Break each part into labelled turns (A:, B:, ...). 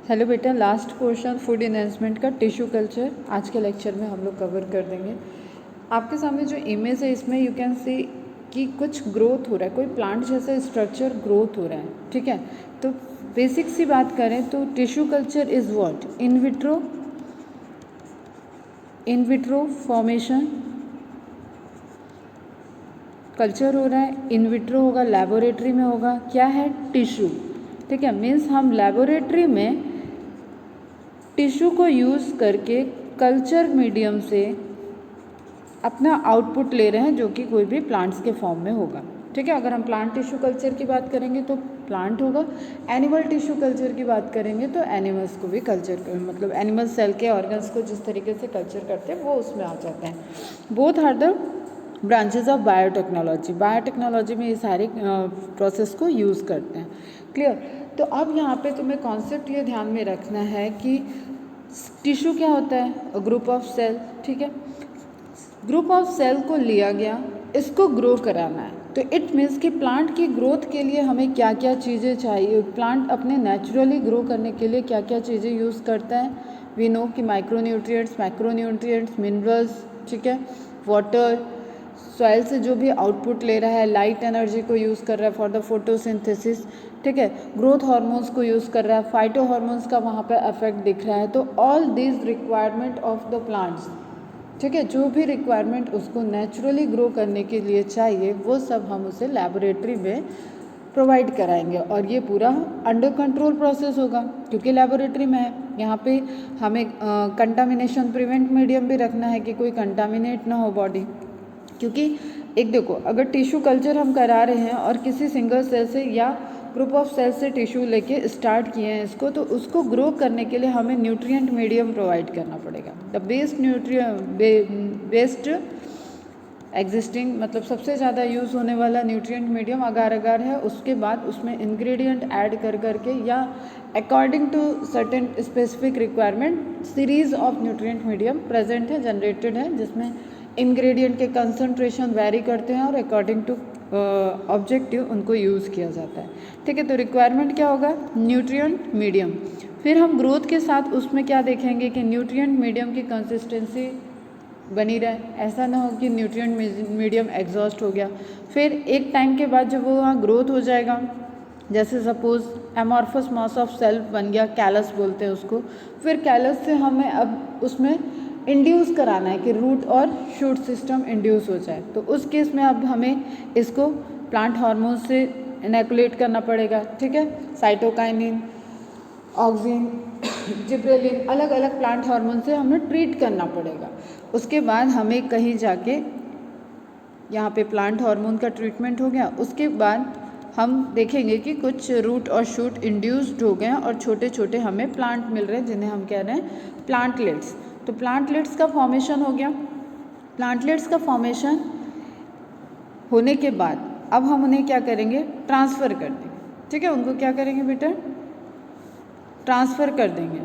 A: Hello बेटा, last question food enhancement का tissue culture आज के लेक्चर में हम लोग कवर कर देंगे। आपके सामने जो इमेज है इसमें यू कैन सी कि कुछ ग्रोथ हो रहा है, कोई प्लांट जैसा स्ट्रक्चर ग्रोथ हो रहा है। ठीक है, तो बेसिक सी बात करें तो tissue culture is what? In vitro formation culture हो रहा है। इन विट्रो होगा, लेबोरेटरी में होगा, क्या है? टिश्यू। ठीक है, मीन्स हम लेबोरेटरी में टिश्यू को यूज़ करके कल्चर मीडियम से अपना आउटपुट ले रहे हैं, जो कि कोई भी प्लांट्स के फॉर्म में होगा। ठीक है, अगर हम प्लांट टिश्यू कल्चर की बात करेंगे तो प्लांट होगा, एनिमल टिश्यू कल्चर की बात करेंगे तो एनिमल्स को भी कल्चर, मतलब एनिमल सेल के ऑर्गन्स को जिस तरीके से कल्चर करते हैं वो उसमें आ जाते हैं। Both are the branches of biotechnology. Biotechnology में ये सारे प्रोसेस को यूज़ करते हैं। क्लियर? तो अब यहाँ पे तुम्हें कॉन्सेप्ट ये ध्यान में रखना है कि टिश्यू क्या होता है? Group of cell. ठीक है, ग्रुप ऑफ सेल को लिया गया, इसको ग्रो कराना है। तो इट मीन्स कि प्लांट की ग्रोथ के लिए हमें क्या क्या चीज़ें चाहिए, प्लांट अपने नेचुरली ग्रो करने के लिए क्या क्या चीज़ें यूज़ करता है। वी नो कि माइक्रोन्यूट्रिएंट्स, मैक्रोन्यूट्रिएंट्स, मिनरल्स, ठीक है, वाटर, सॉइल से जो भी आउटपुट ले रहा है, लाइट एनर्जी को यूज़ कर रहा है फॉर द फोटोसिंथेसिस। ठीक है, ग्रोथ हार्मोन्स को यूज़ कर रहा है, फाइटो हार्मोन्स का वहाँ पे इफेक्ट दिख रहा है। तो all these requirement of the plants, ठीक है, जो भी रिक्वायरमेंट उसको नेचुरली ग्रो करने के लिए चाहिए वो सब हम उसे लेबोरेटरी में प्रोवाइड कराएंगे। और ये पूरा अंडर कंट्रोल प्रोसेस होगा क्योंकि लेबोरेटरी में है। यहाँ पे हमें कंटामिनेशन प्रिवेंट मीडियम भी रखना है कि कोई कंटामिनेट ना हो बॉडी। क्योंकि एक देखो, अगर टिश्यू कल्चर हम करा रहे हैं और किसी सिंगल सेल से या ग्रुप ऑफ सेल से टिश्यू लेके स्टार्ट किए हैं इसको, तो उसको ग्रो करने के लिए हमें न्यूट्रिएंट मीडियम प्रोवाइड करना पड़ेगा। द बेस्ट एग्जिस्टिंग, मतलब सबसे ज़्यादा यूज़ होने वाला न्यूट्रिएंट मीडियम अगार अगार है। उसके बाद उसमें इंग्रेडिएंट ऐड कर करके या according to certain specific requirement series of nutrient medium present है, जनरेटेड है, जिसमें इंग्रेडिएंट के कंसंट्रेशन वेरी करते हैं और अकॉर्डिंग टू ऑब्जेक्टिव उनको यूज़ किया जाता है। ठीक है, तो रिक्वायरमेंट क्या होगा? Nutrient medium. फिर हम ग्रोथ के साथ उसमें क्या देखेंगे कि न्यूट्रिएंट मीडियम की कंसिस्टेंसी बनी रहे, ऐसा ना हो कि न्यूट्रिएंट मीडियम एग्जॉस्ट हो गया। फिर एक टाइम के बाद जब वो वहाँ ग्रोथ हो जाएगा, जैसे suppose amorphous mass of cell बन गया, कैलस बोलते हैं उसको, फिर कैलस से हमें अब उसमें इंड्यूस कराना है कि रूट और शूट सिस्टम इंड्यूस हो जाए। तो उस केस में अब हमें इसको प्लांट हार्मोन से इनैकुलेट करना पड़ेगा। ठीक है, साइटोकाइनिन, ऑक्सिन, जिब्रेलिन, अलग अलग प्लांट हार्मोन से हमें ट्रीट करना पड़ेगा। उसके बाद हमें कहीं जाके यहाँ पे प्लांट हार्मोन का ट्रीटमेंट हो गया, उसके बाद हम देखेंगे कि कुछ रूट और शूट इंड्यूस्ड हो गए हैं और छोटे छोटे हमें प्लांट मिल रहे हैं जिन्हें हम कह रहे हैं प्लांटलेट्स। तो प्लांटलेट्स का फॉर्मेशन हो गया। प्लांटलेट्स का फॉर्मेशन होने के बाद अब हम उन्हें क्या करेंगे? ट्रांसफ़र कर देंगे। ठीक है, उनको क्या करेंगे बेटा? ट्रांसफ़र कर देंगे।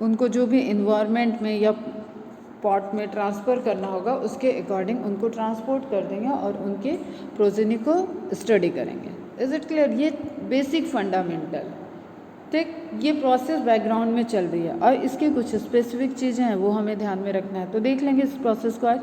A: उनको जो भी इन्वायरमेंट में या पॉट में ट्रांसफ़र करना होगा उसके अकॉर्डिंग उनको ट्रांसपोर्ट कर देंगे और उनके प्रोजेनी को स्टडी करेंगे। Is it clear? ये बेसिक फंडामेंटल, ठीक, ये प्रोसेस बैकग्राउंड में चल रही है और इसकी कुछ स्पेसिफिक चीज़ें हैं वो हमें ध्यान में रखना है। तो देख लेंगे इस प्रोसेस को आज।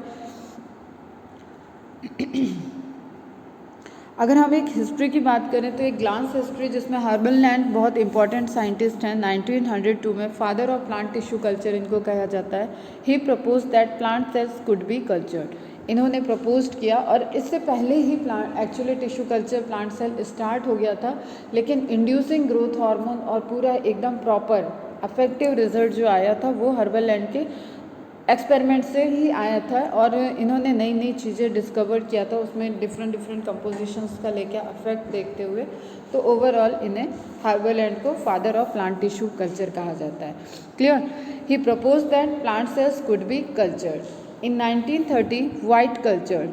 A: अगर हम एक हिस्ट्री की बात करें तो एक ग्लांस हिस्ट्री जिसमें हर्बल लैंड बहुत इंपॉर्टेंट साइंटिस्ट हैं। 1902 में father of plant tissue culture इनको कहा जाता है। He propose that plant cells could be cultured. इन्होंने प्रपोज किया और इससे पहले ही plant actually tissue culture plant cell start हो गया था, लेकिन इंड्यूसिंग ग्रोथ हार्मोन और पूरा एकदम प्रॉपर अफेक्टिव रिजल्ट जो आया था वो हर्बल लैंड के एक्सपेरिमेंट से ही आया था। और इन्होंने नई नई चीज़ें डिस्कवर किया था, उसमें डिफरेंट कंपोजिशंस का लेके अफेक्ट देखते हुए। तो ओवरऑल इन्हें हर्बल लैंड को father of plant tissue culture कहा जाता है। Clear? He propose that plant cells could be cultured. In 1930 White culture,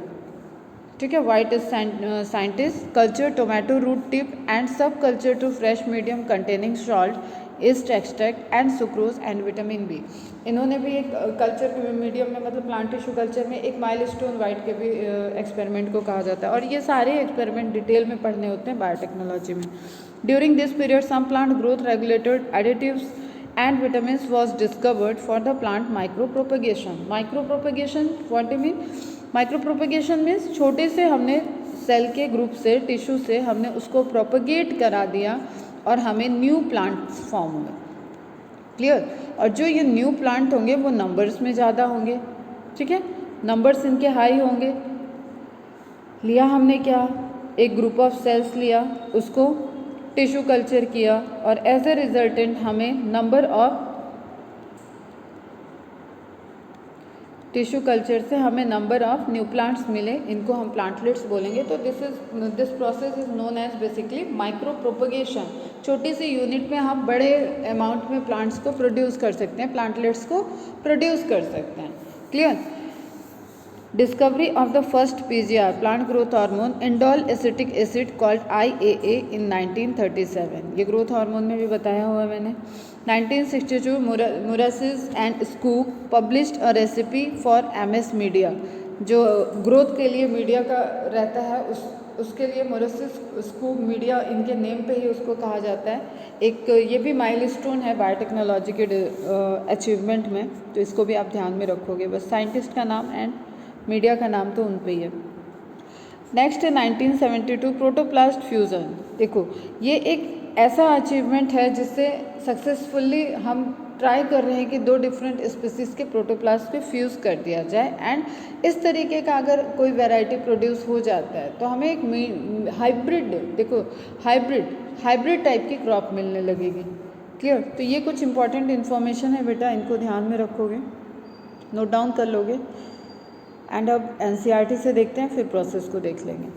A: ठीक है, White is scientist culture tomato root tip and sub culture to fresh medium containing salt yeast extract and sucrose and vitamin B. इन्होंने भी एक culture medium में मतलब plant tissue culture में एक milestone white के भी एक्सपेरिमेंट को कहा जाता है, और ये सारे एक्सपेरिमेंट डिटेल में पढ़ने होते हैं बायोटेक्नोलॉजी में। During this period some plant growth regulated additives and vitamins was discovered for the plant micropropagation. Micropropagation, what do you mean? Micropropagation means छोटे से हमने सेल के ग्रुप से टिश्यू से हमने उसको प्रोपगेट करा दिया और हमें न्यू प्लांट्स फॉर्म हुए। क्लियर? और जो ये न्यू प्लांट होंगे वो नंबर्स में ज़्यादा होंगे, ठीक है, नंबर्स इनके हाई होंगे। लिया हमने क्या, एक ग्रुप ऑफ सेल्स लिया, उसको टिश्यू कल्चर किया और एज ए रिजल्टेंट हमें नंबर ऑफ टिश्यू कल्चर से हमें नंबर ऑफ न्यू प्लांट्स मिले, इनको हम प्लांटलेट्स बोलेंगे। तो this process is known as basically micropropagation. छोटी सी यूनिट में हम बड़े अमाउंट में प्लांट्स को प्रोड्यूस कर सकते हैं, प्लांटलेट्स को प्रोड्यूस कर सकते हैं। Clear? Discovery of the first PGR plant growth hormone indole acetic acid called IAA in 1937। ये ग्रोथ हार्मोन में भी बताया हुआ है मैंने। 1962 Murashige and Skoog published a recipe for MS media. जो ग्रोथ के लिए मीडिया का रहता है उसके लिए मुरासिस स्कूप मीडिया इनके नेम पे ही उसको कहा जाता है। एक ये भी माइलस्टोन है बायोटेक्नोलॉजी के अचीवमेंट में, तो इसको भी आप ध्यान में रखोगे। बस साइंटिस्ट का नाम एंड मीडिया का नाम तो उन पे ही है। नेक्स्ट है 1972 प्रोटोप्लास्ट फ्यूज़न। देखो ये एक ऐसा अचीवमेंट है जिससे सक्सेसफुली हम ट्राई कर रहे हैं कि दो डिफरेंट स्पीसीज़ के प्रोटोप्लास्ट को फ्यूज़ कर दिया जाए, एंड इस तरीके का अगर कोई वैरायटी प्रोड्यूस हो जाता है तो हमें एक हाइब्रिड, देखो हाइब्रिड टाइप की क्रॉप मिलने लगेगी। क्लियर? तो ये कुछ इंपॉर्टेंट इन्फॉर्मेशन है बेटा, इनको ध्यान में रखोगे, नोट डाउन कर लोगे। एंड अब NCERT से देखते हैं, फिर प्रोसेस को देख लेंगे।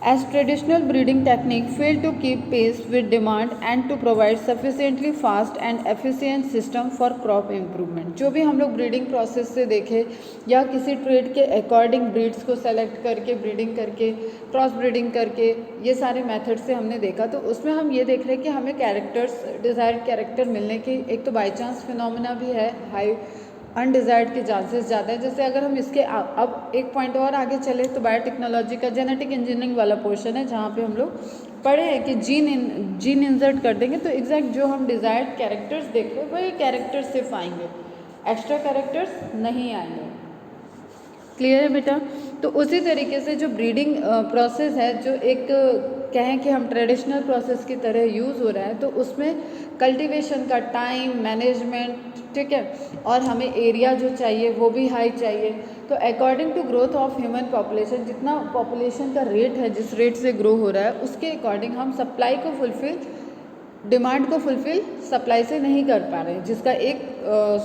A: As traditional breeding technique fail to keep pace with demand and to provide sufficiently fast and efficient system for crop improvement. जो भी हम लोग ब्रीडिंग प्रोसेस से देखे या किसी ट्रेड के अकॉर्डिंग ब्रीड्स को सेलेक्ट करके ब्रीडिंग करके क्रॉस ब्रीडिंग करके ये सारे मेथड से हमने देखा, तो उसमें हम ये देख रहे हैं कि हमें कैरेक्टर्स, डिज़ायर्ड कैरेक्टर मिलने की एक तो बाई चांस फिनोमिना भी है, हाई अनडिज़ायर्ड के चांसेस ज़्यादा है। जैसे अगर हम इसके अब एक पॉइंट और आगे चले तो बायोटेक्नोलॉजी का जेनेटिक इंजीनियरिंग वाला पोर्शन है जहाँ पे हम लोग पढ़े हैं कि जीन इंसर्ट कर देंगे तो एग्जैक्ट जो हम डिज़ायर्ड कैरेक्टर्स देख रहे हैं वही कैरेक्टर्स सिर्फ आएंगे, एक्स्ट्रा कैरेक्टर्स नहीं आएंगे। क्लियर है बेटा? तो उसी तरीके से जो ब्रीडिंग प्रोसेस है, जो एक कहें कि हम ट्रेडिशनल प्रोसेस की तरह यूज़ हो रहा है, तो उसमें कल्टीवेशन का टाइम मैनेजमेंट, ठीक है, और हमें एरिया जो चाहिए वो भी हाई चाहिए। तो according to growth of human population, जितना पॉपुलेशन का रेट है, जिस रेट से ग्रो हो रहा है उसके अकॉर्डिंग हम सप्लाई को फुलफिल, डिमांड को फुलफिल सप्लाई से नहीं कर पा रहे हैं, जिसका एक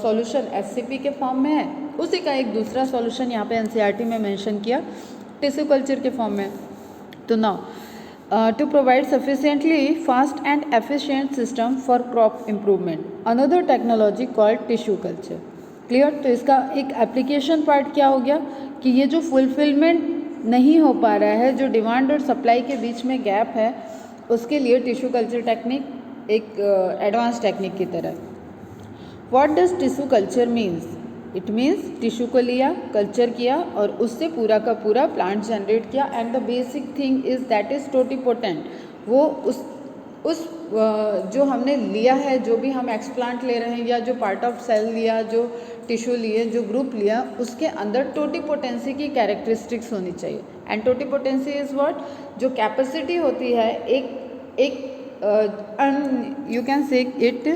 A: सॉल्यूशन SCP के फॉर्म में है। उसी का एक दूसरा सॉल्यूशन यहाँ पे NCERT में मेंशन किया टिश्यू कल्चर के फॉर्म में। तो now to provide sufficiently fast and efficient system for crop improvement, another technology called tissue culture. Clear? तो इसका एक एप्लीकेशन पार्ट क्या हो गया कि ये जो फुलफिलमेंट नहीं हो पा रहा है, जो डिमांड और सप्लाई के बीच में गैप है, उसके लिए टिश्यू कल्चर टेक्निक एक एडवांस टेक्निक की तरह। What does tissue culture means? It means tissue को लिया, कल्चर किया और उससे पूरा का पूरा प्लांट जनरेट किया, and the basic thing is that is totipotent. वो उस जो हमने लिया है, जो भी हम एक्सप्लांट ले रहे हैं या जो पार्ट ऑफ सेल लिया, जो टिश्यू लिए, जो ग्रुप लिया, उसके अंदर टोटिपोटेंसी की कैरेक्टरिस्टिक्स होनी चाहिए। And totipotency is what? जो कैपेसिटी होती है एक you can say it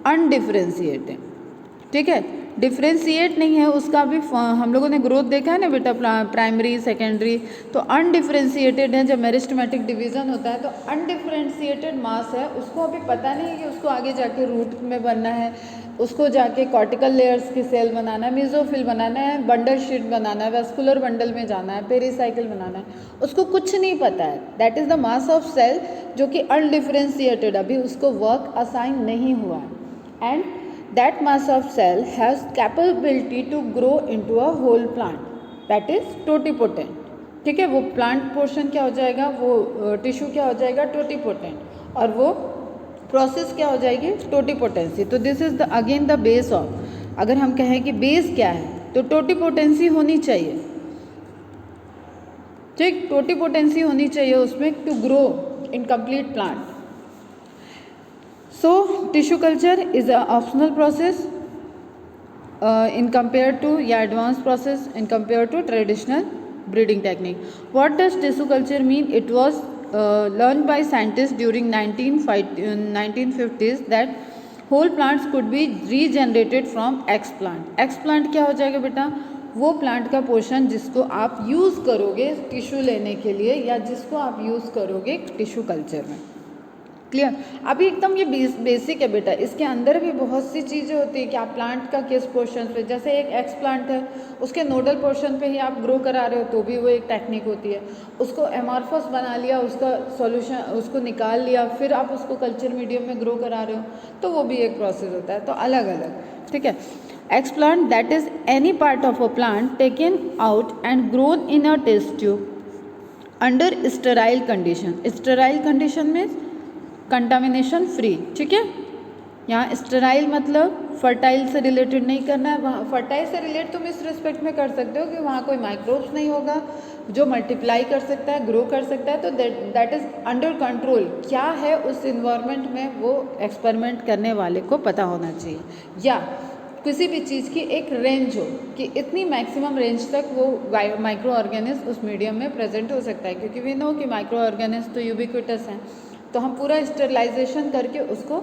A: undifferentiated, ठीक है, डिफ्रेंशिएट नहीं है, उसका भी हम लोगों ने ग्रोथ देखा है ना बेटा, प्राइमरी सेकेंडरी, तो अनडिफ्रेंशिएटेड है। जब मेरिस्टेमेटिक डिवीजन होता है तो अनडिफ्रेंशिएटेड मास है, उसको अभी पता नहीं है कि उसको आगे जाके रूट में बनना है, उसको जाके कॉर्टिकल लेयर्स की सेल बनाना है, मेसोफिल बनाना है, बंडल शीट बनाना है, वेस्कुलर बंडल में जाना है, पेरीसाइकिल बनाना है, उसको कुछ नहीं पता है। That is the mass of cell जो कि अनडिफ्रेंशिएटेड, अभी उसको वर्क असाइन नहीं हुआ है। And that mass of cell has capability to grow into a whole plant, that is totipotent, ठीक है। वो प्लांट पोर्शन क्या हो जाएगा, वो टिश्यू क्या हो जाएगा, टोटिपोटेंट, और वो प्रोसेस क्या हो जाएगी, टोटिपोटेंसी। तो this is the again the base of, अगर हम कहें कि बेस क्या है तो टोटिपोटेंसी होनी चाहिए, ठीक, टोटिपोटेंसी होनी चाहिए उसमें to grow in complete plant. So tissue culture is a optional process in compared to advanced process in compared to traditional breeding technique. What does tissue culture mean? It was learned by scientists during 1950s that whole plants could be regenerated from explant. Explant क्या हो जाएगा बेटा, वो plant का portion जिसको आप use करोगे tissue लेने के लिए या जिसको आप यूज़ करोगे टिश्यू कल्चर में। क्लियर। अभी एकदम ये बेसिक है बेटा, इसके अंदर भी बहुत सी चीज़ें होती है कि आप प्लांट का किस पोर्शन पे, जैसे एक एक्स प्लांट है उसके नोडल पोर्शन पे ही आप ग्रो करा रहे हो तो भी वो एक टेक्निक होती है। उसको एमॉर्फस बना लिया, उसका सॉल्यूशन उसको निकाल लिया, फिर आप उसको कल्चर मीडियम में ग्रो करा रहे हो तो वो भी एक प्रोसेस होता है। तो अलग अलग, ठीक है। Explant that is any part of a plant taken out and grown in a test tube under sterile condition. Sterile condition में कंटामिनेशन फ्री, ठीक है। यहाँ स्टेराइल मतलब फर्टाइल से रिलेटेड नहीं करना है, वहाँ फर्टाइल से रिलेट तुम इस रिस्पेक्ट में कर सकते हो कि वहाँ कोई माइक्रोब्स नहीं होगा जो मल्टीप्लाई कर सकता है, ग्रो कर सकता है, तो दैट इज़ अंडर कंट्रोल। क्या है उस इन्वायरमेंट में वो एक्सपेरिमेंट करने वाले को पता होना चाहिए, या किसी भी चीज़ की एक रेंज हो कि इतनी मैक्सिमम रेंज तक वो माइक्रो ऑर्गेनिज्म उस मीडियम में प्रेजेंट हो सकता है, क्योंकि वी नो कि माइक्रो ऑर्गेनिज्म तो यूबिक्विटस हैं। तो हम पूरा स्टेरलाइजेशन करके उसको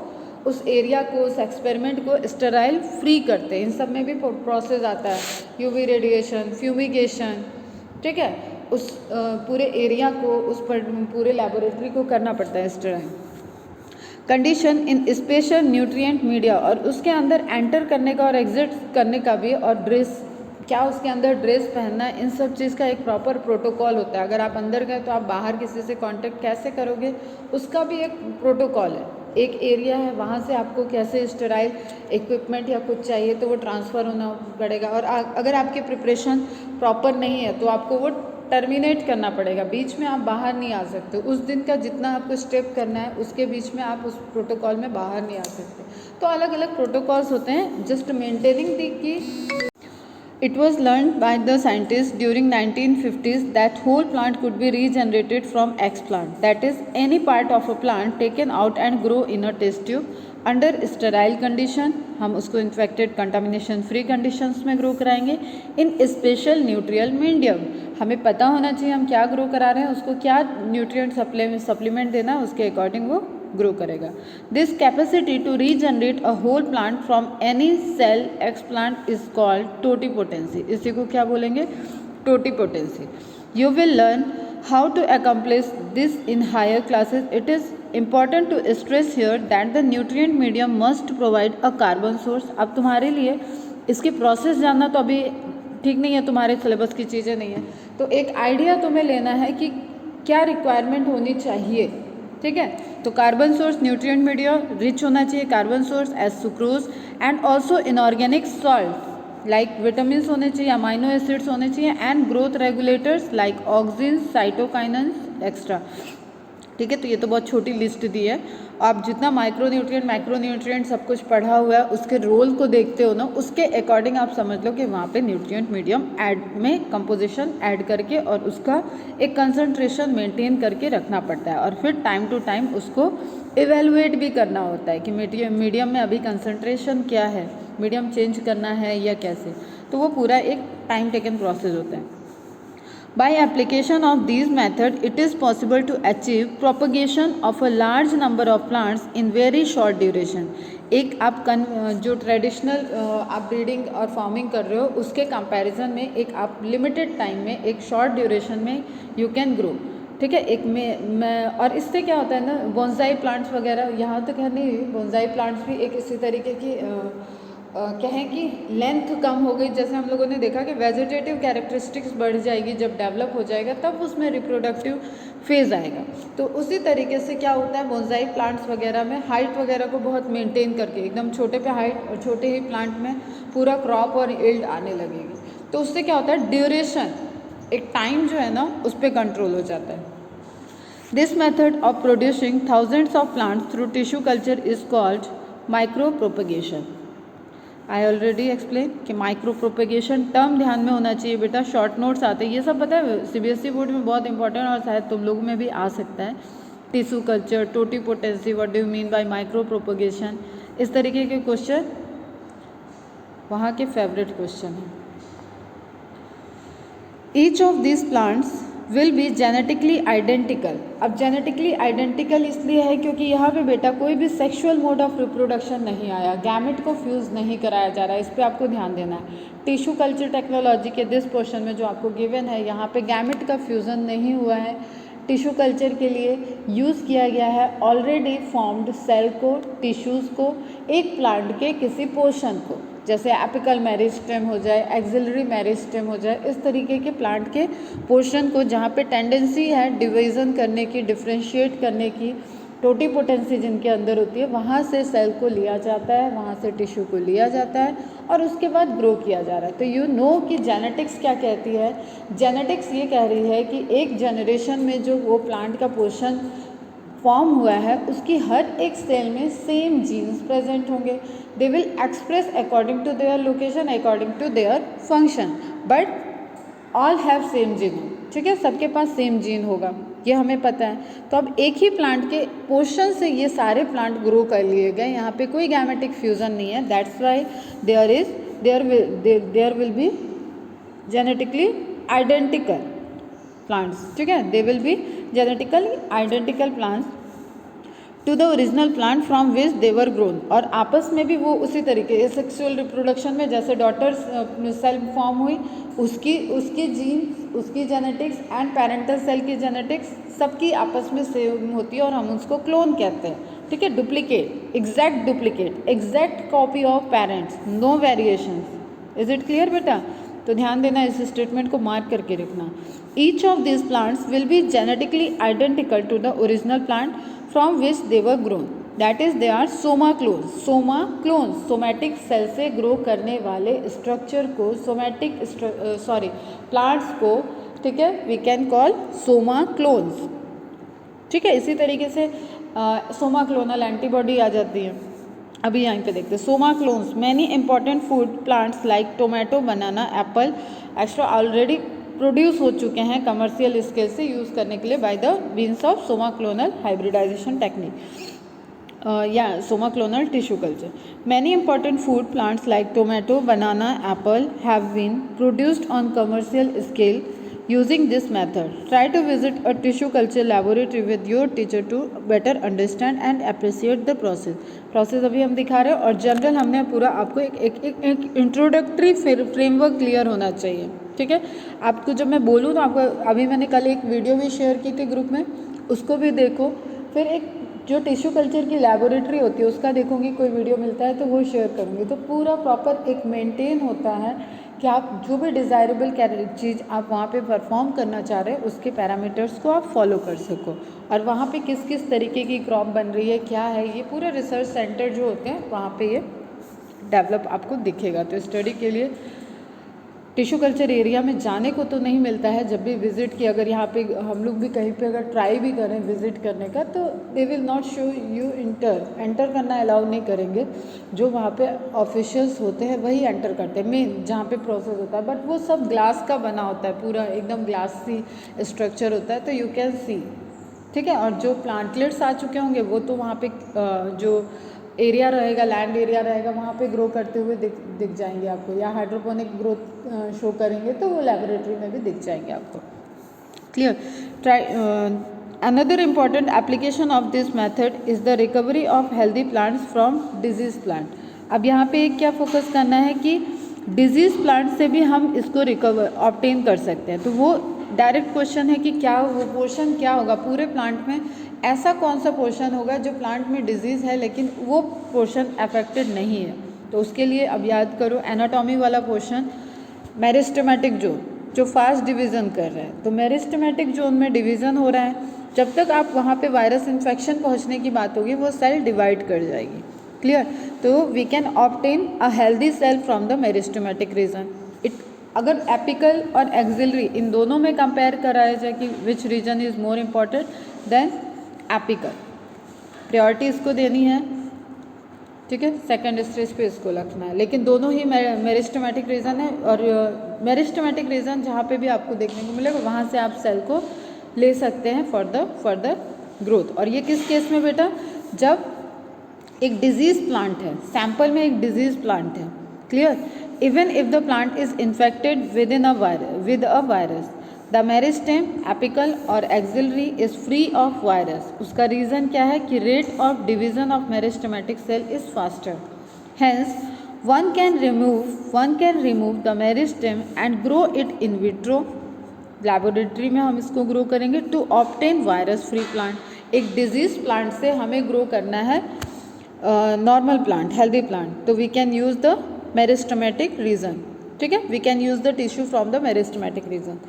A: उस एरिया को उस एक्सपेरिमेंट को स्टेराइल फ्री करते हैं। इन सब में भी प्रोसेस आता है, यूवी रेडिएशन, फ्यूमिगेशन, ठीक है। उस पूरे एरिया को उस पर पूरे लेबोरेटरी को करना पड़ता है sterile condition in special nutrient media, और उसके अंदर एंटर करने का और एग्जिट करने का भी, और ड्रेस क्या उसके अंदर ड्रेस पहनना है, इन सब चीज़ का एक प्रॉपर प्रोटोकॉल होता है। अगर आप अंदर गए तो आप बाहर किसी से कांटेक्ट कैसे करोगे उसका भी एक प्रोटोकॉल है। एक एरिया है वहाँ से आपको कैसे स्टेराइल इक्विपमेंट या कुछ चाहिए तो वो ट्रांसफ़र होना पड़ेगा, और अगर आपकी प्रिपरेशन प्रॉपर नहीं है तो आपको वो टर्मिनेट करना पड़ेगा, बीच में आप बाहर नहीं आ सकते। उस दिन का जितना आपको स्टेप करना है उसके बीच में आप उस प्रोटोकॉल में बाहर नहीं आ सकते। तो अलग अलग प्रोटोकॉल्स होते हैं जस्ट मेंटेनिंग दी की। It was learned by the scientists during 1950s that whole plant could be regenerated from explant, that is any part of a plant taken out and grow in a test tube under sterile condition। हम उसको infected contamination free conditions में grow कराएंगे in special nutrient medium। हमें पता होना चाहिए हम क्या ग्रो करा रहे हैं, उसको क्या न्यूट्रिएंट सप्लीमेंट देना है, उसके अकॉर्डिंग वो ग्रो करेगा। This capacity to regenerate a whole plant from any cell explant is called totipotency. इसी को क्या बोलेंगे, totipotency. You will learn how to accomplish this in higher classes. It is important to stress here that the nutrient medium must provide a carbon source। अब तुम्हारे लिए इसकी process जानना तो अभी ठीक नहीं है, तुम्हारे सिलेबस की चीज़ें नहीं है, तो एक आइडिया तुम्हें लेना है कि क्या रिक्वायरमेंट होनी चाहिए, ठीक है। तो carbon source nutrient media rich होना चाहिए, carbon source as sucrose and also inorganic salt like vitamins होने चाहिए, अमाइनो एसिड्स होने चाहिए, and growth regulators like auxin, cytokinins extra, ठीक है। तो ये तो बहुत छोटी लिस्ट दी है। आप जितना माइक्रोन्यूट्रिएंट सब कुछ पढ़ा हुआ है उसके रोल को देखते हो ना, उसके अकॉर्डिंग आप समझ लो कि वहाँ पे न्यूट्रिएंट मीडियम ऐड में कंपोजिशन ऐड करके और उसका एक कंसंट्रेशन मेंटेन करके रखना पड़ता है, और फिर टाइम टू टाइम उसको इवेलुएट भी करना होता है कि मीडियम में अभी कंसंट्रेशन क्या है, मीडियम चेंज करना है या कैसे। तो वो पूरा एक टाइम टेकन प्रोसेस होता है। By application of these methods, it is possible to achieve propagation of a large number of plants in very short duration। एक आप जो ट्रेडिशनल आप ब्रीडिंग और फार्मिंग कर रहे हो उसके कंपैरिजन में एक आप लिमिटेड टाइम में एक शॉर्ट ड्यूरेशन में यू कैन ग्रो, ठीक है। एक में और इससे क्या होता है ना, बोनसाई प्लांट्स वगैरह, यहाँ तो कहने बोनसाई प्लांट्स भी एक इसी तरीके की कहें कि लेंथ कम हो गई। जैसे हम लोगों ने देखा कि वेजिटेटिव कैरेक्टरिस्टिक्स बढ़ जाएगी, जब डेवलप हो जाएगा तब उसमें रिप्रोडक्टिव फेज़ आएगा। तो उसी तरीके से क्या होता है बोनसाई प्लांट्स वगैरह में हाइट वगैरह को बहुत मेंटेन करके एकदम छोटे पे हाइट और छोटे ही प्लांट में पूरा क्रॉप और यील्ड आने लगेगी। तो उससे क्या होता है ड्यूरेशन, एक टाइम जो है ना उस पर कंट्रोल हो जाता है। This method of producing thousands of plants through tissue culture is called micropropagation. I already explained कि माइक्रोप्रोपेगेशन टर्म ध्यान में होना चाहिए बेटा, शॉर्ट नोट्स आते हैं, ये सब पता है सीबीएसई बोर्ड में बहुत इंपॉर्टेंट और शायद तुम लोगों में भी आ सकता है. Tissue culture, totipotency, what do you mean by micropropagation, इस तरीके के क्वेश्चन वहाँ के फेवरेट क्वेश्चन हैं. Each of this plants will be genetically identical. अब जेनेटिकली आइडेंटिकल इसलिए है क्योंकि यहाँ पे बेटा कोई भी सेक्सुअल मोड ऑफ रिप्रोडक्शन नहीं आया, गैमेट को फ्यूज़ नहीं कराया जा रहा है, इस पर आपको ध्यान देना है. टिश्यू कल्चर टेक्नोलॉजी के दिस पोर्शन में जो आपको गिवन है, यहाँ पे गैमेट का फ्यूज़न नहीं हुआ है. टिश्यू कल्चर के लिए यूज़ किया गया है ऑलरेडी फॉर्म्ड सेल को, टिश्यूज़ को, एक प्लांट के किसी पोर्शन को, जैसे एपिकल मेरिस्टेम हो जाए, एक्सिलरी मेरिस्टेम हो जाए, इस तरीके के प्लांट के पोर्शन को जहाँ पे टेंडेंसी है डिवीज़न करने की, डिफ्रेंशिएट करने की, टोटीपोटेंसी जिनके अंदर होती है, वहाँ से सेल को लिया जाता है, वहाँ से टिश्यू को लिया जाता है और उसके बाद ग्रो किया जा रहा है. तो यू नो कि जेनेटिक्स क्या कहती है. जेनेटिक्स ये कह रही है कि एक जनरेशन में जो वो प्लांट का पोर्शन फॉर्म हुआ है उसकी हर एक सेल में सेम जीन्स प्रेजेंट होंगे. They will express according to their location, according to their function, but all have same gene. ठीक है, सबके पास सेम जीन होगा, ये हमें पता है. तो अब एक ही प्लांट के पोर्शन से ये सारे प्लांट ग्रो कर लिए गए, यहाँ पे कोई गैमेटिक फ्यूजन नहीं है. That's why there will be genetically identical plants. ठीक है, they will be genetically identical plants to the original plant from which they were grown. और आपस में भी वो उसी तरीके, सेक्सुअल रिप्रोडक्शन में जैसे डॉटर सेल फॉर्म हुई, उसकी जीन, उसकी जेनेटिक्स एंड पेरेंटल सेल की जेनेटिक्स सबकी आपस में सेम होती है और हम उसको क्लोन कहते हैं. ठीक है, duplicate, exact duplicate, exact copy of parents, no variations. Is it clear बेटा? तो ध्यान देना, इस स्टेटमेंट को मार्क करके रखना. Each of this plants will be genetically identical to the original plant from which they were grown. That is they are somaclones. Somaclones somatic cell से grow करने वाले स्ट्रक्चर को, somatic plants को, ठीक है, we can call somaclones. ठीक है, इसी तरीके से सोमा क्लोनल एंटीबॉडी आ जाती है. अभी यहाँ पे देखते हैं somaclones. Many important food plants like tomato, banana, apple extra already produce हो चुके हैं कमर्शियल स्केल से यूज़ करने के लिए by the means of somaclonal hybridization technique या somaclonal tissue culture. Many important food plants like tomato, banana, apple have been produced on commercial scale using this method. Try to visit a tissue culture laboratory with your teacher to better understand and appreciate the process अभी हम दिखा रहे हैं और general हमने पूरा आपको एक इंट्रोडक्टरी फ्रेमवर्क क्लियर होना चाहिए. ठीक है, आपको जब मैं बोलूँ तो आपको, अभी मैंने कल एक वीडियो भी शेयर की थी ग्रुप में, उसको भी देखो. फिर एक जो टिश्यू कल्चर की लैबोरेटरी होती है उसका देखूंगी, कोई वीडियो मिलता है तो वो शेयर करूँगी. तो पूरा प्रॉपर एक मेंटेन होता है कि आप जो भी डिज़ायरेबल चीज़ आप वहाँ पे परफॉर्म करना चाह रहे हैं उसके पैरामीटर्स को आप फॉलो कर सको, और वहाँ पे किस किस तरीके की क्रॉप बन रही है, क्या है, ये पूरे रिसर्च सेंटर जो होते हैं वहाँ पे ये डेवलप आपको दिखेगा. तो स्टडी के लिए टिश्यू कल्चर एरिया में जाने को तो नहीं मिलता है. जब भी विज़िट की, अगर यहाँ पे हम लोग भी कहीं पे अगर ट्राई भी करें विज़िट करने का, तो they will not show you enter करना अलाउ नहीं करेंगे. जो वहाँ पे ऑफिशियल्स होते हैं वही एंटर करते हैं, मेन जहाँ पे प्रोसेस होता है. बट वो सब ग्लास का बना होता है, पूरा एकदम ग्लासी स्ट्रक्चर होता है, तो यू कैन सी. ठीक है, और जो प्लांटलेट्स आ चुके होंगे वो तो वहाँ पे जो एरिया रहेगा, लैंड एरिया रहेगा, वहाँ पे ग्रो करते हुए दिख जाएंगे आपको, या हाइड्रोपोनिक ग्रोथ शो करेंगे तो वो लेबोरेटरी में भी दिख जाएंगे आपको. Clear? Try. Another important application of this method is the recovery of healthy plants from disease plant. अब यहाँ पे क्या फोकस करना है कि डिजीज प्लांट से भी हम इसको रिकवर ऑब्टेन कर सकते हैं. तो वो डायरेक्ट क्वेश्चन है कि क्या वो पोर्शन क्या होगा पूरे प्लांट में, ऐसा कौन सा पोर्शन होगा जो प्लांट में डिजीज़ है लेकिन वो पोर्शन अफेक्टेड नहीं है. तो उसके लिए अब याद करो एनाटॉमी वाला पोर्शन, मेरिस्टेमेटिक जोन जो फास्ट डिवीज़न कर रहा है. तो मेरिस्टेमेटिक जोन में डिवीज़न हो रहा है, जब तक आप वहाँ पे वायरस इन्फेक्शन पहुँचने की बात होगी वो सेल डिवाइड कर जाएगी. क्लियर? तो we can obtain a healthy cell from the meristematic region. It अगर एपिकल और एक्सिलरी इन दोनों में कंपेयर कराया जाए कि which region is more important, then apical priority इसको देनी है, ठीक है, सेकंड स्टेज पे इसको रखना है। लेकिन दोनों ही मेरिस्टेमेटिक रीजन है, और मेरिस्टेमेटिक रीजन जहाँ पे भी आपको देखने को मिलेगा वहाँ से आप सेल को ले सकते हैं फॉर द फर्दर ग्रोथ। और ये किस केस में बेटा, जब एक डिजीज प्लांट है, सैंपल में एक डिजीज प्लांट है, clear, even if the plant is infected with a virus, the meristem, apical और axillary is free of virus. उसका रीज़न क्या है कि rate of division of meristematic cell is faster, hence one can remove the meristem and grow it in vitro, laboratory में हम इसको grow करेंगे, to obtain virus free plant. एक disease plant से हमें ग्रो करना है नॉर्मल प्लांट, हेल्दी प्लांट, तो we can use the meristematic region, ठीक है, we can use the tissue from the meristematic region.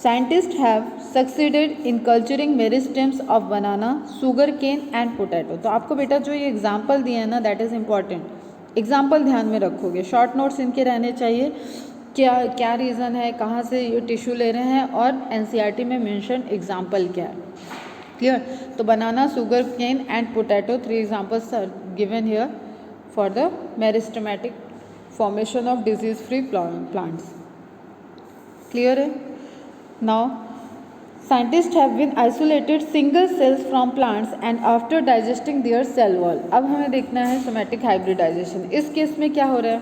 A: Scientists have succeeded in culturing meristems of banana, sugar cane and potato। तो आपको बेटा जो ये example दिए हैं ना, दैट इज़ इम्पॉर्टेंट, एग्जाम्पल ध्यान में रखोगे, शॉर्ट नोट्स इनके रहने चाहिए, क्या क्या रीज़न है, कहाँ से ये टिश्यू ले रहे हैं, और एनसीईआरटी में मेंशन एग्जाम्पल क्या है, क्लियर। तो banana, sugar cane and potato, 3 examples are given here for the meristematic formation of disease free plants, clear है। Now, scientists have been isolated single cells from plants and after digesting their cell wall। अब हमें देखना है somatic hybridisation. इस case में क्या हो रहा है,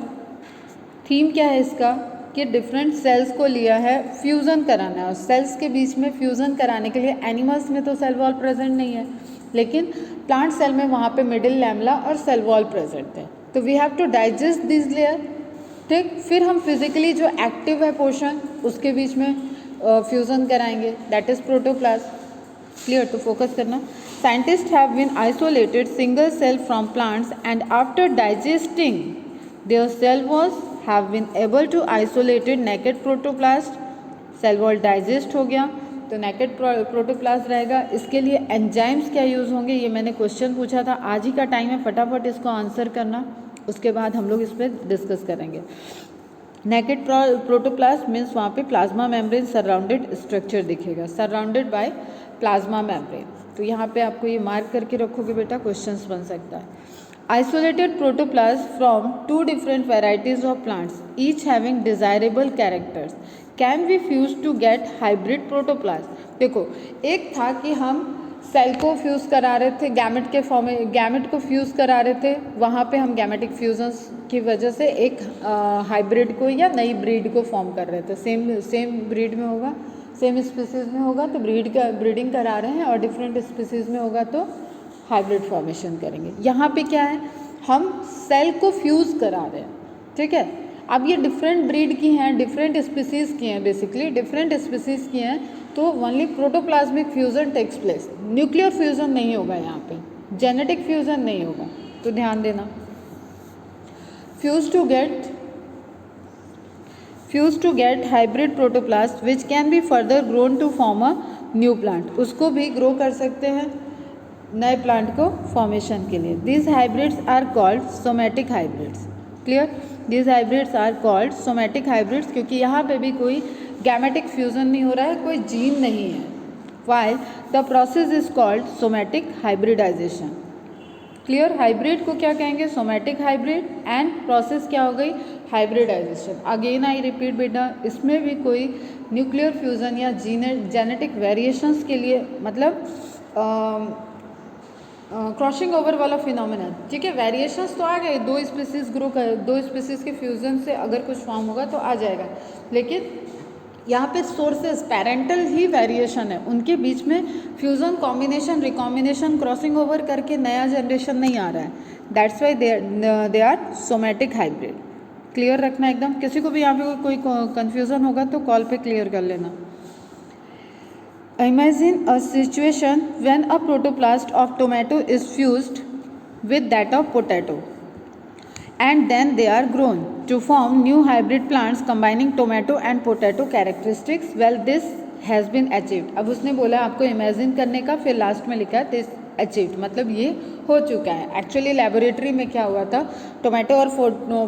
A: थीम क्या है इसका, कि डिफरेंट सेल्स को लिया है, फ्यूज़न कराना है, और सेल्स के बीच में फ्यूज़न कराने के लिए एनिमल्स में तो सेल वॉल प्रेजेंट नहीं है, लेकिन प्लांट सेल में वहाँ पे मिडिल लैमेला और सेल वॉल प्रेजेंट है, तो we have to digest this layer, ठीक। फिर हम फिजिकली जो एक्टिव है पोर्शन उसके बीच में फ्यूज़न कराएंगे, दैट इज़ प्रोटोप्लाज्म, क्लियर। तो फोकस करना, scientist have been isolated single cell from plants and after digesting their cell walls have been able to isolated naked protoplast. Cell wall digest हो गया तो naked protoplast रहेगा। इसके लिए enzymes क्या use होंगे, ये मैंने क्वेश्चन पूछा था, आज ही का टाइम है, फटाफट इसको आंसर करना, उसके बाद हम लोग इस पर डिस्कस करेंगे। नेकेड प्रोटोप्लास्ट मीन्स वहाँ पे प्लाज्मा मेम्ब्रेन सराउंडेड स्ट्रक्चर दिखेगा, सराउंडेड बाय प्लाज्मा मेम्ब्रेन। तो यहाँ पे आपको ये मार्क करके रखोगे बेटा, क्वेश्चंस बन सकता है। Isolated protoplast from 2 different varieties of plants each having desirable characters can be fuse to get hybrid protoplast. देखो, एक था कि हम सेल को फ्यूज़ करा रहे थे, गैमेट को फ्यूज़ करा रहे थे, वहाँ पे हम गैमेटिक फ्यूजन्स की वजह से एक हाइब्रिड को या नई ब्रीड को फॉर्म कर रहे थे। सेम ब्रीड में होगा, सेम स्पीसीज़ में होगा तो ब्रीडिंग करा रहे हैं, और डिफरेंट स्पीसीज़ में होगा तो हाइब्रिड फॉर्मेशन करेंगे। यहाँ पे क्या है, हम सेल को फ्यूज़ करा रहे हैं, ठीक है। अब ये डिफरेंट ब्रीड की हैं, डिफरेंट स्पीसीज़ की हैं, बेसिकली डिफरेंट स्पीसीज़ की हैं, तो only protoplasmic fusion takes place, nuclear fusion नहीं होगा, यहाँ पे जेनेटिक फ्यूज़न नहीं होगा, तो ध्यान देना। Fuse to get hybrid protoplast which can be further grown to form a new plant, उसको भी ग्रो कर सकते हैं नए प्लांट को फॉर्मेशन के लिए। These hybrids are called somatic hybrids, clear. These hybrids are called somatic hybrids, क्योंकि यहाँ पे भी कोई गैमेटिक फ्यूज़न नहीं हो रहा है, कोई जीन नहीं है। While the process is called somatic hybridisation, clear. Hybrid को क्या कहेंगे, सोमैटिक हाइब्रिड, एंड प्रोसेस क्या हो गई, हाइब्रिडाइजेशन। अगेन आई रिपीट बेटा, इसमें भी कोई न्यूक्लियर फ्यूज़न या जेनेटिक वेरिएशंस के लिए, मतलब क्रॉसिंग ओवर वाला फिनोमेना, ठीक है। वेरिएशंस तो आ गए, 2 स्पीसीज़ के फ्यूज़न से अगर कुछ फॉर्म होगा तो आ जाएगा, लेकिन यहाँ पे सोर्सेस पेरेंटल ही वेरिएशन है, उनके बीच में fusion, combination, recombination, crossing over करके नया जनरेशन नहीं आ रहा है, that's why they are somatic hybrid. Clear रखना एकदम, किसी को भी यहाँ पे कोई कन्फ्यूज़न होगा तो कॉल पे क्लियर कर लेना। Imagine a situation when a protoplast of tomato is fused with that of potato and then they are grown to form new hybrid plants combining tomato and potato characteristics। Well, this has been achieved। अब उसने बोला आपको imagine करने का, फिर last में लिखा है दिस अचीव्ड, मतलब ये हो चुका है। एक्चुअली लेबोरेटरी में क्या हुआ था, टोमेटो और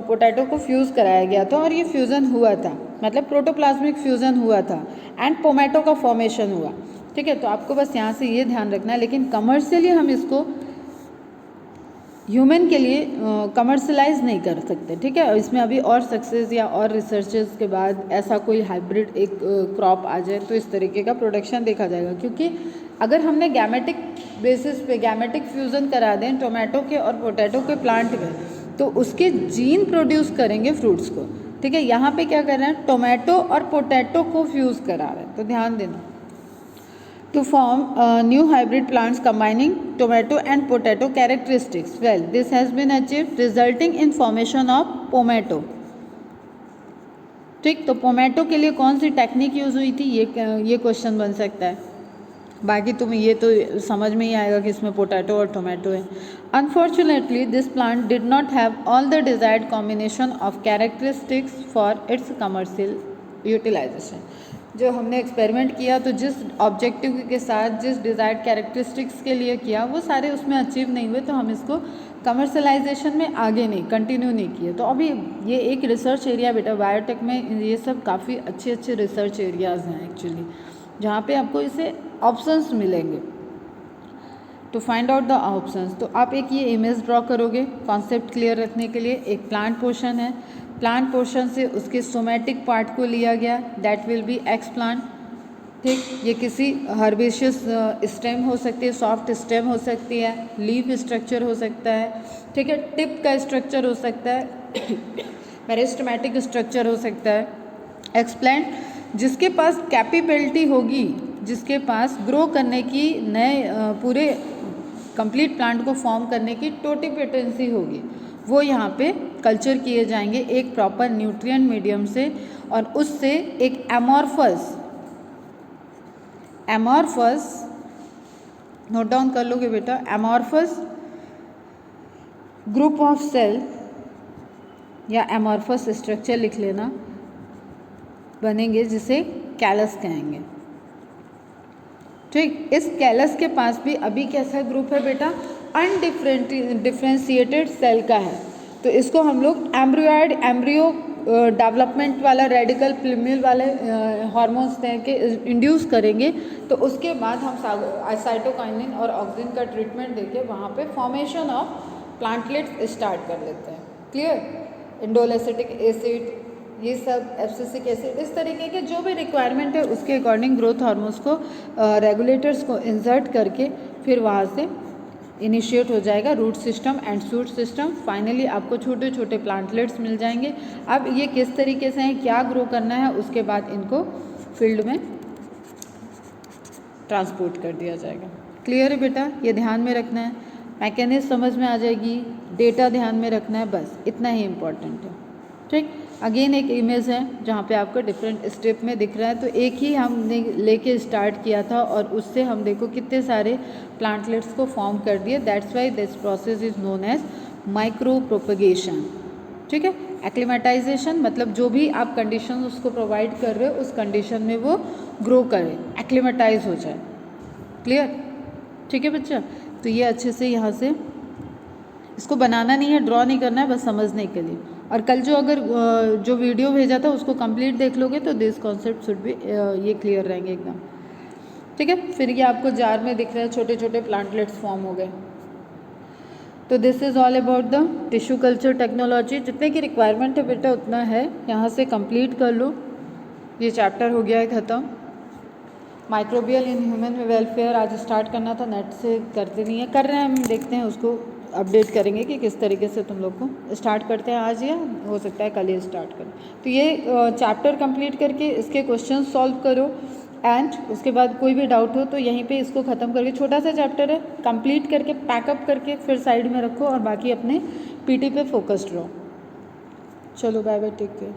A: पोटैटो को फ्यूज़ कराया गया था और ये फ्यूज़न हुआ था, मतलब प्रोटोप्लाज्मिक फ्यूज़न हुआ था एंड पोमेटो का फॉर्मेशन हुआ। ठीक है, तो आपको बस यहाँ से ये ध्यान रखना है। लेकिन कमर्शियली हम इसको ह्यूमन के लिए कमर्शलाइज नहीं कर सकते। ठीक है, इसमें अभी और सक्सेस या और रिसर्चेस के बाद ऐसा कोई हाइब्रिड एक क्रॉप आ जाए तो इस तरीके का प्रोडक्शन देखा जाएगा। क्योंकि अगर हमने गैमेटिक बेसिस पे गैमेटिक फ्यूज़न करा दें टोमेटो के और पोटैटो के प्लांट में, तो उसके जीन प्रोड्यूस करेंगे फ्रूट्स को। ठीक है, यहाँ पे क्या कर रहे हैं, टोमेटो और पोटैटो को फ्यूज़ करा रहे हैं, तो ध्यान देना। To form new hybrid plants combining tomato and potato characteristics. Well, this has been achieved resulting in formation of pomato. ठीक, तो पोमेटो के लिए कौन सी टेक्निक यूज़ हुई थी, ये क्वेश्चन बन सकता है। बाकी तुम्हें ये तो समझ में ही आएगा कि इसमें पोटैटो और टोमेटो है। Unfortunately this plant did not have all the desired combination of characteristics for its commercial utilisation. जो हमने एक्सपेरिमेंट किया तो जिस ऑब्जेक्टिव के साथ जिस डिज़ायर्ड कैरेक्टरिस्टिक्स के लिए किया वो सारे उसमें अचीव नहीं हुए, तो हम इसको कमर्शलाइजेशन में आगे नहीं कंटिन्यू नहीं किए। तो अभी ये एक रिसर्च एरिया बेटा, बायोटेक में ये सब काफ़ी अच्छे अच्छे रिसर्च एरियाज़ हैं एक्चुअली, जहाँ पे आपको इसे ऑप्शंस मिलेंगे। तो फाइंड आउट द ऑप्शंस, तो आप एक ये इमेज ड्रॉ करोगे कॉन्सेप्ट क्लियर रखने के लिए। एक प्लांट पोर्शन है, प्लांट पोर्शन से उसके सोमेटिक पार्ट को लिया गया, that will be x plant. ठीक, ये किसी हर्बेशियस स्टेम हो सकती है, सॉफ्ट स्टेम हो सकती है, लीफ स्ट्रक्चर हो सकता है। ठीक है, टिप का स्ट्रक्चर हो सकता है, मेरिस्टेमेटिक स्ट्रक्चर हो सकता है। एक्स प्लांट जिसके पास कैपेबिलिटी होगी, जिसके पास ग्रो करने की नए पूरे कंप्लीट प्लांट को फॉर्म करने की टोटिपोटेंसी होगी, वो यहाँ पे कल्चर किए जाएंगे एक प्रॉपर न्यूट्रिएंट मीडियम से, और उससे एक एमॉर्फस नोट डाउन कर लोगे बेटा, एमॉर्फस ग्रुप ऑफ सेल या एमॉर्फस स्ट्रक्चर लिख लेना, बनेंगे जिसे कैलस कहेंगे। ठीक, इस कैलस के पास भी अभी कैसा ग्रुप है बेटा, अनडिफ्रेंशिएटेड सेल का है। तो इसको हम लोग एम्ब्रियो डेवलपमेंट वाला रेडिकल प्लिमिल वाले हार्मोन्स दे के इंड्यूस करेंगे, तो उसके बाद हम साइटोकाइनिन और ऑक्सिन का ट्रीटमेंट देके वहाँ पे फॉर्मेशन ऑफ प्लांटलेट्स स्टार्ट कर लेते हैं। क्लियर, इंडोलेसिटिक एसिड, ये सब एब्सिसिक एसिड, इस तरीके के जो भी रिक्वायरमेंट है उसके अकॉर्डिंग ग्रोथ हार्मोन्स को रेगुलेटर्स को इंसर्ट करके फिर वहाँ से इनिशिएट हो जाएगा root system and shoot system. Finally आपको छोटे छोटे प्लांटलेट्स मिल जाएंगे। अब ये किस तरीके से हैं, क्या ग्रो करना है, उसके बाद इनको फील्ड में ट्रांसपोर्ट कर दिया जाएगा। क्लियर है बेटा, ये ध्यान में रखना है, मैकेनिज्म समझ में आ जाएगी, डेटा ध्यान में रखना है, बस इतना ही इम्पॉर्टेंट है। ठीक, अगेन एक इमेज है जहाँ पे आपको डिफरेंट स्टेप में दिख रहा है। तो एक ही हमने लेके स्टार्ट किया था और उससे हम देखो कितने सारे प्लांटलेट्स को फॉर्म कर दिए। That's why this process is known as micropropagation. ठीक है, एक्लिमेटाइजेशन मतलब जो भी आप कंडीशन उसको प्रोवाइड कर रहे हो उस कंडीशन में वो ग्रो करे, एक्लिमेटाइज हो जाए। क्लियर, ठीक है बच्चा। तो ये अच्छे से यहाँ से इसको बनाना नहीं है, ड्रॉ नहीं करना है, बस समझने के लिए। और कल जो अगर जो वीडियो भेजा था उसको कंप्लीट देख लोगे तो दिस कॉन्सेप्ट शुड भी ये क्लियर रहेंगे एकदम। ठीक है, फिर ये आपको जार में दिख रहा है, छोटे छोटे प्लांटलेट्स फॉर्म हो गए। तो this is all about the tissue culture technology. जितने की रिक्वायरमेंट है बेटा उतना है, यहाँ से कंप्लीट कर लो। ये चैप्टर हो गया है ख़त्म। माइक्रोबियल इन ह्यूमन वेलफेयर आज स्टार्ट करना था, नेट से करते नहीं है, कर रहे हैं हम, देखते हैं उसको अपडेट करेंगे कि किस तरीके से तुम लोग को स्टार्ट करते हैं आज, या हो सकता है कल ही स्टार्ट करें। तो ये चैप्टर कंप्लीट करके इसके क्वेश्चन सॉल्व करो, एंड उसके बाद कोई भी डाउट हो तो यहीं पे इसको ख़त्म करके, छोटा सा चैप्टर है, कंप्लीट करके पैकअप करके फिर साइड में रखो और बाकी अपने पीटी पे फोकस्ड रहो। चलो बाय बाय, टेक केयर।